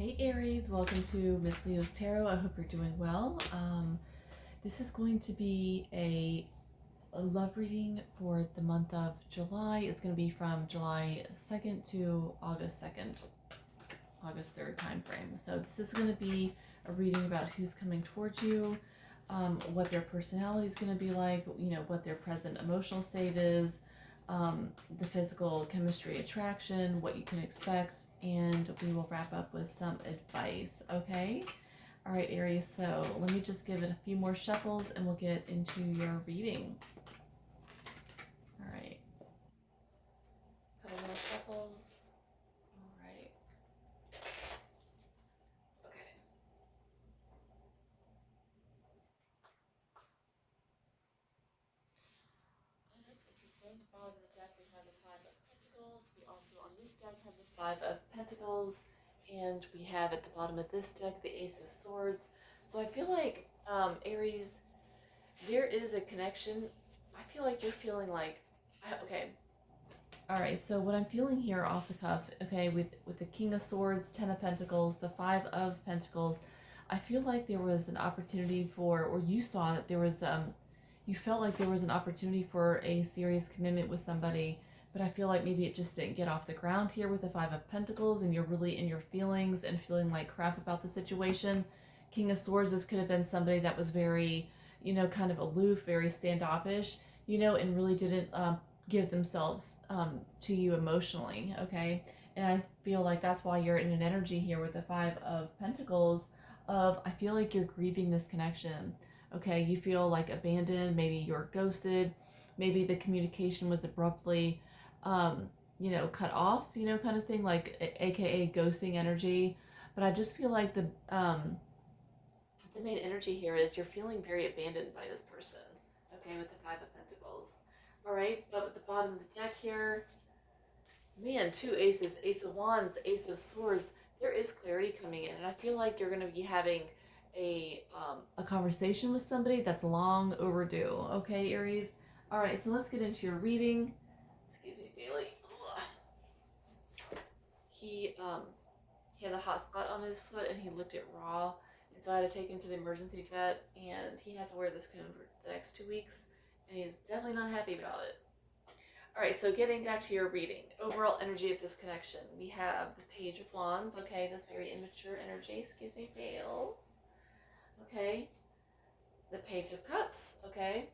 Hey Aries, welcome to Miss Leo's Tarot. I hope you're doing well. This is going to be a love reading for the month of July. It's going to be from July 2nd to August 2nd, August 3rd time frame. So this is going to be a reading about who's coming towards you, what their personality is going to be like, what their present emotional state is, the physical chemistry attraction, what you can expect, and we will wrap up with some advice, okay? All right, Aries, so let me just give it a few more shuffles and we'll get into your reading. All right. Couple more shuffles. All right. Okay. Oh, that's interesting. Bottom of the deck, we have the Five of Pentacles. We also, on this deck, have the Five of Pentacles. And we have at the bottom of this deck, the Ace of Swords. So I feel like, Aries, there is a connection. I feel like you're feeling like, okay. All right, so what I'm feeling here off the cuff, okay, with the King of Swords, Ten of Pentacles, the Five of Pentacles, I feel like there was an opportunity for, or you saw that there was, you felt like there was an opportunity for a serious commitment with somebody, but I feel like maybe it just didn't get off the ground here with the Five of Pentacles, and you're really in your feelings and feeling like crap about the situation. King of Swords, this could have been somebody that was very, kind of aloof, very standoffish, and really didn't give themselves to you emotionally, okay? And I feel like that's why you're in an energy here with the Five of Pentacles of, I feel like you're grieving this connection, okay? You feel like abandoned, maybe you're ghosted, maybe the communication was abruptly, cut off, kind of thing, like AKA ghosting energy. But I just feel like the main energy here is you're feeling very abandoned by this person, okay, with the Five of Pentacles. All right, but with the bottom of the deck here, man, two aces, Ace of Wands, Ace of Swords, there is clarity coming in, and I feel like you're going to be having a conversation with somebody that's long overdue, okay, Aries? All right, so let's get into your reading. Excuse me, Bailey. He, um, he has a hot spot on his foot, and he looked at raw, and so I had to take him to the emergency vet, and he has to wear this cone for the next 2 weeks, and he's definitely not happy about it. All right, so getting back to your reading, overall energy of this connection, we have the Page of Wands, okay, this very immature energy, excuse me, fails, okay, the Page of Cups, okay,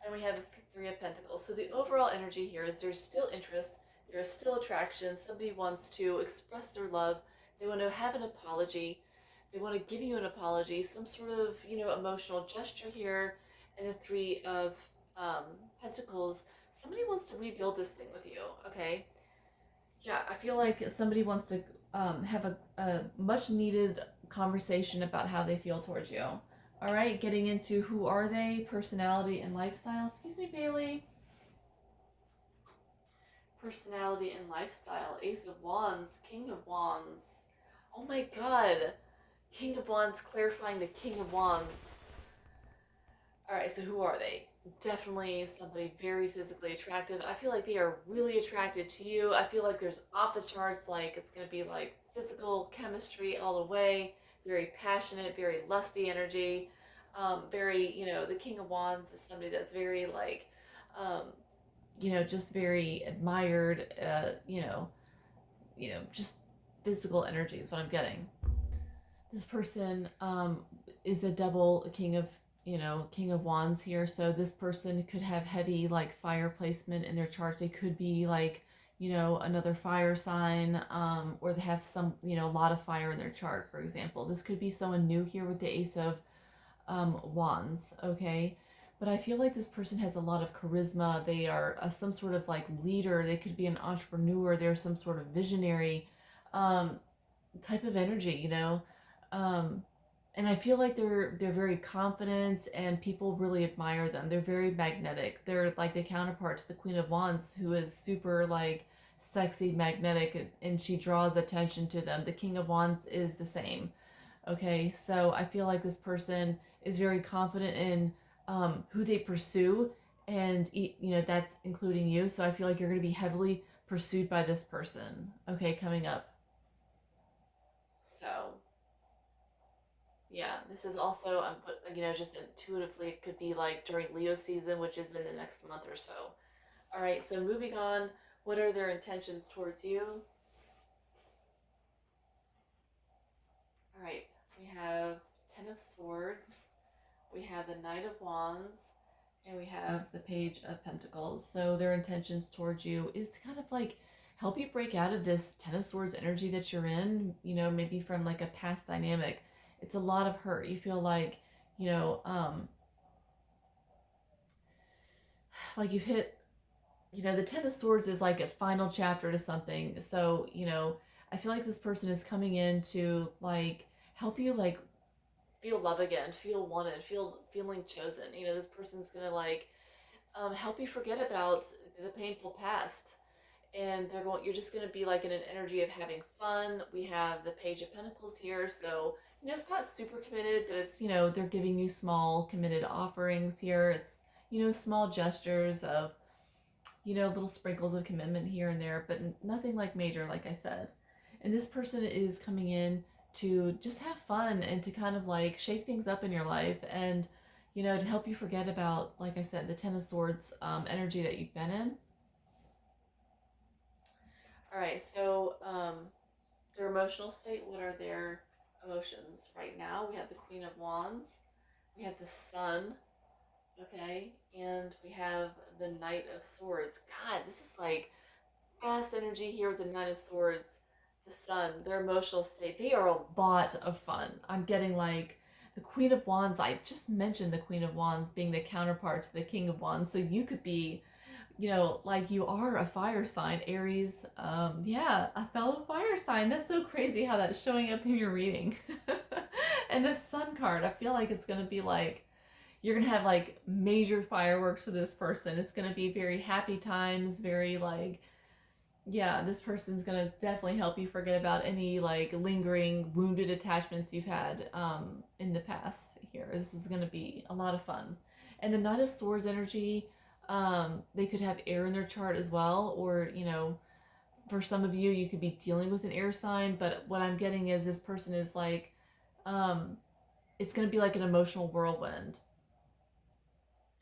and we have the Three of Pentacles. So the overall energy here is there's still interest, there is still attraction, somebody wants to express their love, they want to have an apology, they want to give you an apology, some sort of, emotional gesture here, and the Three of um, Pentacles, somebody wants to rebuild this thing with you, okay? Yeah, I feel like somebody wants to have a much needed conversation about how they feel towards you. All right, getting into who are they, personality and lifestyle. Excuse me, Bailey. Personality and lifestyle. Ace of Wands, King of Wands. Oh my god. King of Wands clarifying the King of Wands. All right, so who are they? Definitely somebody very physically attractive. I feel like they are really attracted to you. I feel like there's off the charts, like it's going to be like physical chemistry all the way. Very passionate, very lusty energy. Very, the King of Wands is somebody that's very like, um, just very admired. Just physical energy is what I'm getting. This person is a double king of wands here, so this person could have heavy like fire placement in their chart. They could be like another fire sign, or they have some a lot of fire in their chart, for example. This could be someone new here with the ace of wands, okay? But I feel like this person has a lot of charisma. They are some sort of like leader. They could be an entrepreneur. They're some sort of visionary um, type of energy, um, and I feel like they're very confident, and people really admire them. They're very magnetic. They're like the counterpart to the Queen of Wands, who is super like sexy, magnetic, and she draws attention to them. The King of Wands is the same. Okay, so I feel like this person is very confident in who they pursue, and that's including you. So I feel like you're going to be heavily pursued by this person. Okay, coming up. So yeah, this is also, just intuitively, it could be like during Leo season, which is in the next month or so. All right, so moving on, what are their intentions towards you? All right, we have Ten of Swords, we have the Knight of Wands, and we have the Page of Pentacles. So their intentions towards you is to kind of like help you break out of this Ten of Swords energy that you're in, maybe from like a past dynamic. It's a lot of hurt. You feel like, you know, um, like you've hit, the Ten of Swords is like a final chapter to something. So, I feel like this person is coming in to like help you like feel love again, feel wanted, feeling chosen. This person's gonna like help you forget about the painful past, and you're just going to be like in an energy of having fun. We have the Page of Pentacles here, so it's not super committed, but it's they're giving you small committed offerings here. It's small gestures of little sprinkles of commitment here and there, but nothing like major, like I said. And this person is coming in to just have fun and to kind of like shake things up in your life, and to help you forget about, like I said, the Ten of Swords energy that you've been in. All right, so their emotional state, what are their emotions right now? We have the Queen of Wands, we have the Sun, okay, and we have the Knight of Swords. God, this is like fast energy here with the Knight of Swords, the Sun, their emotional state. They are a lot of fun. I'm getting like the Queen of Wands. I just mentioned the Queen of Wands being the counterpart to the King of Wands. So you could be, like you are a fire sign, Aries. Yeah, a fellow fire sign. That's so crazy how that's showing up in your reading. And the Sun card, I feel like it's going to be like, you're going to have like major fireworks with this person. It's going to be very happy times, very like, yeah, this person's gonna definitely help you forget about any like lingering wounded attachments you've had in the past here. This is gonna be a lot of fun. And the Knight of Swords energy, they could have air in their chart as well, or for some of you, you could be dealing with an air sign. But what I'm getting is this person is like, um, it's gonna be like an emotional whirlwind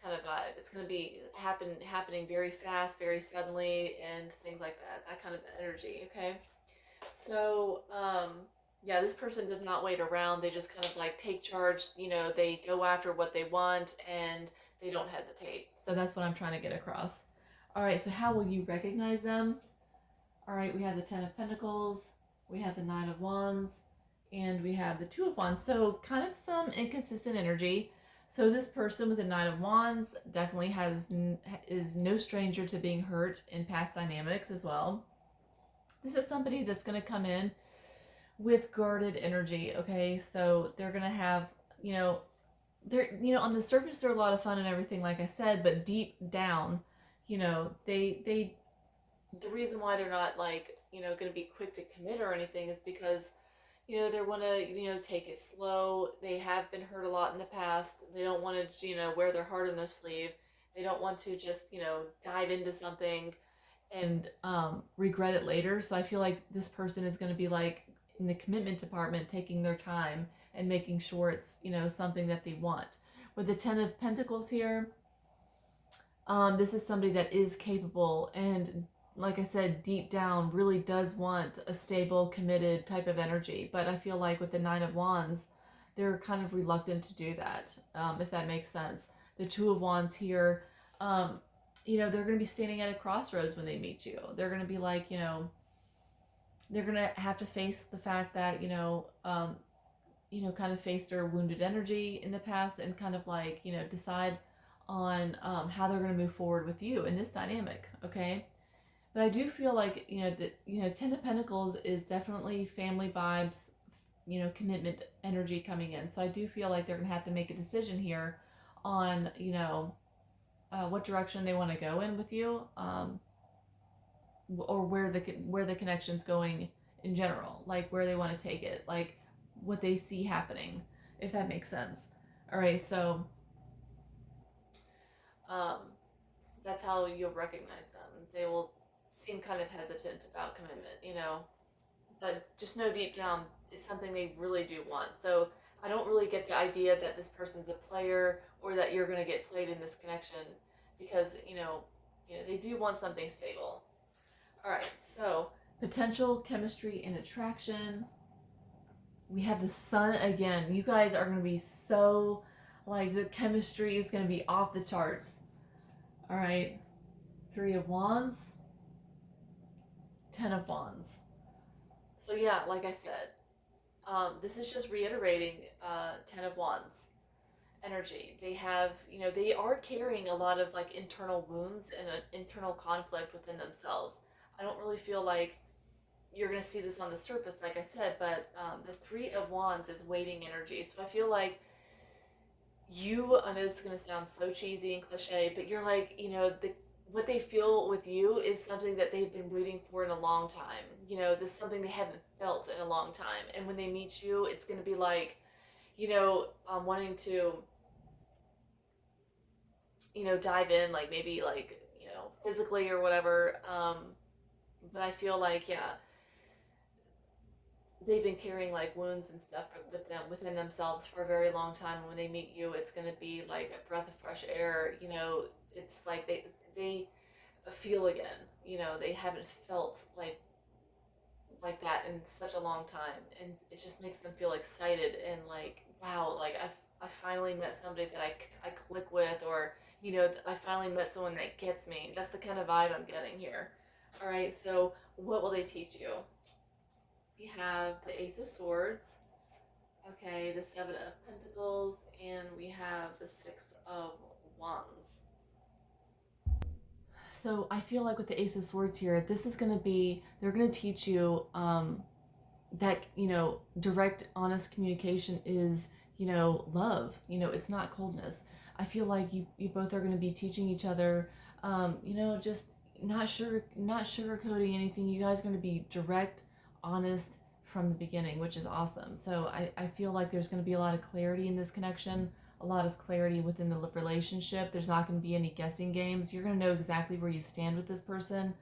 kind of vibe. It's going to be happening very fast, very suddenly, and things like that. It's that kind of energy. Okay, so yeah, this person does not wait around. They just kind of like take charge. They go after what they want and they don't hesitate. So that's what I'm trying to get across. All right, so how will you recognize them? All right, we have the Ten of Pentacles, we have the Nine of Wands, and we have the Two of Wands. So kind of some inconsistent energy. So this person with the Nine of Wands definitely is no stranger to being hurt in past dynamics as well. This is somebody that's going to come in with guarded energy. Okay, so they're going to have they're on the surface they're a lot of fun and everything, like I said, but deep down, they the reason why they're not like going to be quick to commit or anything is because they want to take it slow. They have been hurt a lot in the past. They don't want to wear their heart on their sleeve. They don't want to just dive into something and regret it later. So I feel like this person is going to be like in the commitment department, taking their time and making sure it's something that they want. With the Ten of Pentacles here, this is somebody that is capable and, like I said, deep down really does want a stable, committed type of energy. But I feel like with the Nine of Wands, they're kind of reluctant to do that, if that makes sense. The Two of Wands here, they're going to be standing at a crossroads when they meet you. They're going to be like, they're going to have to face the fact that, kind of face their wounded energy in the past and kind of like, decide on how they're going to move forward with you in this dynamic, okay? But I do feel like, that, Ten of Pentacles is definitely family vibes, commitment energy coming in. So I do feel like they're going to have to make a decision here on, what direction they want to go in with you, or where the connection's going in general, like where they want to take it, like what they see happening, if that makes sense. All right, so um, that's how you'll recognize them. They will seem kind of hesitant about commitment, but just know deep down it's something they really do want. So I don't really get the idea that this person's a player or that you're going to get played in this connection because, they do want something stable. All right, so potential chemistry and attraction. We have the sun again. You guys are going to be so, like, the chemistry is going to be off the charts. All right, Three of Wands, Ten of Wands. So, yeah, like I said, this is just reiterating Ten of Wands energy. They have, they are carrying a lot of like internal wounds and an internal conflict within themselves. I don't really feel like you're going to see this on the surface, like I said, but the Three of Wands is waiting energy. So I feel like I know it's going to sound so cheesy and cliche, but you're like, what they feel with you is something that they've been waiting for in a long time. This is something they haven't felt in a long time. And when they meet you, it's going to be like, wanting to, dive in, like maybe like, physically or whatever. But I feel like, yeah, they've been carrying like wounds and stuff within themselves for a very long time. And when they meet you, it's going to be like a breath of fresh air. It's like they feel again. They haven't felt like that in such a long time, and it just makes them feel excited and like, wow, like I finally met somebody that I click with, or I finally met someone that gets me. That's the kind of vibe I'm getting here. All right, so what will they teach you? We have the Ace of Swords, okay, the Seven of Pentacles, and we have the Six of Wands. So I feel like with the Ace of Swords here, this is going to be, they're going to teach you that, direct, honest communication is, love. It's not coldness. I feel like you both are going to be teaching each other, just not sugarcoating anything. You guys are going to be direct, honest from the beginning, which is awesome. So I feel like there's going to be a lot of clarity in this connection, a lot of clarity within the relationship. There's not going to be any guessing games. You're going to know exactly where you stand with this person.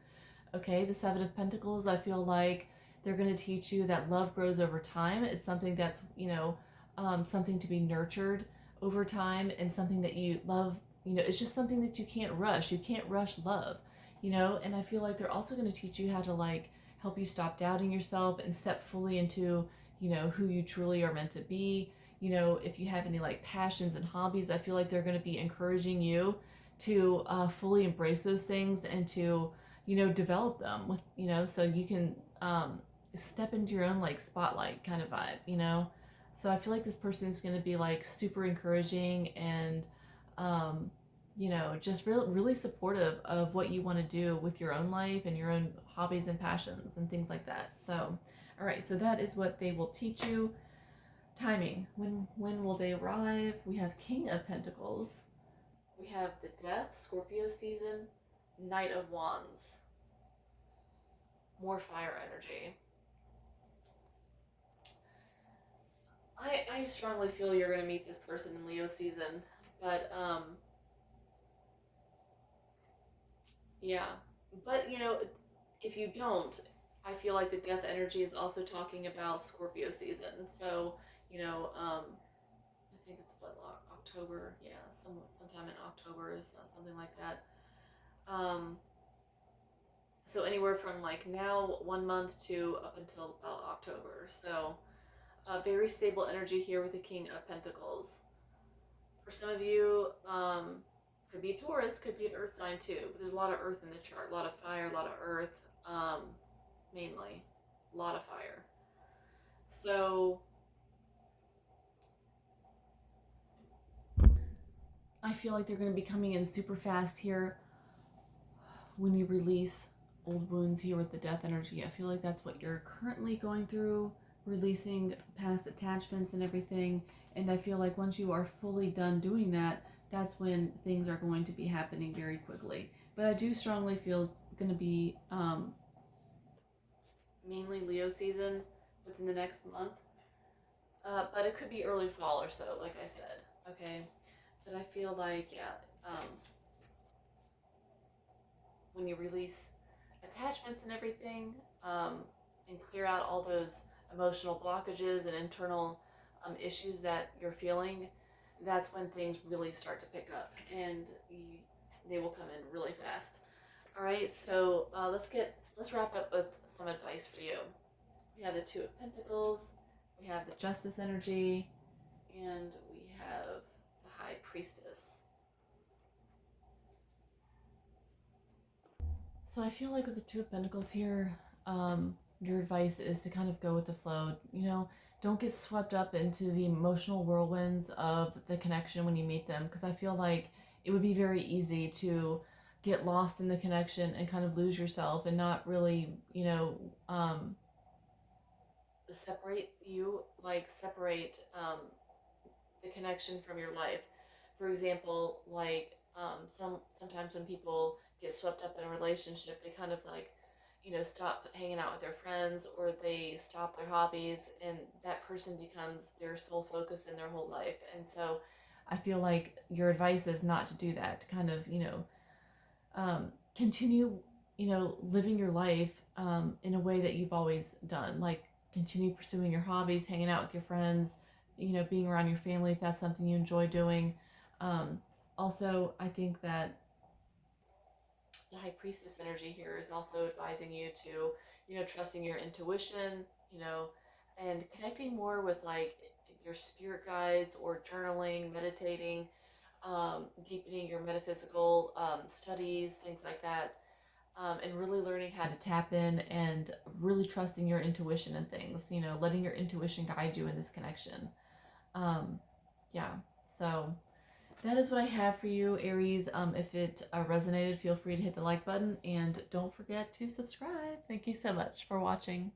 Okay, the Seven of Pentacles, I feel like they're going to teach you that love grows over time. It's something that's, something to be nurtured over time, and something that you love, it's just something that you can't rush. You can't rush love, and I feel like they're also going to teach you how to like help you stop doubting yourself and step fully into, who you truly are meant to be. If you have any like passions and hobbies, I feel like they're going to be encouraging you to fully embrace those things and to, develop them with, so you can step into your own like spotlight kind of vibe. So I feel like this person is going to be like super encouraging and, just really supportive of what you want to do with your own life and your own hobbies and passions and things like that. So, all right, so that is what they will teach you. Timing. When will they arrive? We have King of Pentacles. We have the Death, Scorpio season, Knight of Wands. More fire energy. I strongly feel you're going to meet this person in Leo season, but yeah. But if you don't, I feel like the death energy is also talking about Scorpio season. So, I think it's what, October, yeah, sometime in October is something like that. So anywhere from like now 1 month to up until about October. So very stable energy here with the King of Pentacles. For some of you, could be a Taurus, could be an Earth sign too. But there's a lot of Earth in the chart, a lot of fire, a lot of Earth, mainly, a lot of fire. So I feel like they're going to be coming in super fast here when you release old wounds here with the death energy. I feel like that's what you're currently going through, releasing past attachments and everything. And I feel like once you are fully done doing that, that's when things are going to be happening very quickly. But I do strongly feel it's going to be mainly Leo season within the next month. But it could be early fall or so, like I said. Okay. But I feel like, yeah, when you release attachments and everything, and clear out all those emotional blockages and internal issues that you're feeling, that's when things really start to pick up, and they will come in really fast. All right, so let's wrap up with some advice for you. We have the Two of Pentacles, we have the Justice energy, and we have the High Priestess. So I feel like with the Two of Pentacles here, your advice is to kind of go with the flow. Don't get swept up into the emotional whirlwinds of the connection when you meet them, because I feel like it would be very easy to get lost in the connection and kind of lose yourself and not really, separate you, like separate the connection from your life. For example, like sometimes when people get swept up in a relationship, they kind of like, stop hanging out with their friends, or they stop their hobbies, and that person becomes their sole focus in their whole life. And so I feel like your advice is not to do that, to kind of, continue, living your life in a way that you've always done. Like, continue pursuing your hobbies, hanging out with your friends, being around your family if that's something you enjoy doing. Um, Also, I think that the High Priestess energy here is also advising you to, trusting your intuition, you know, and connecting more with like your spirit guides, or journaling, meditating, deepening your metaphysical studies, things like that, and really learning how to tap in and really trusting your intuition and things, letting your intuition guide you in this connection. Um, yeah, so that is what I have for you, Aries. If it resonated, feel free to hit the like button, and don't forget to subscribe. Thank you so much for watching.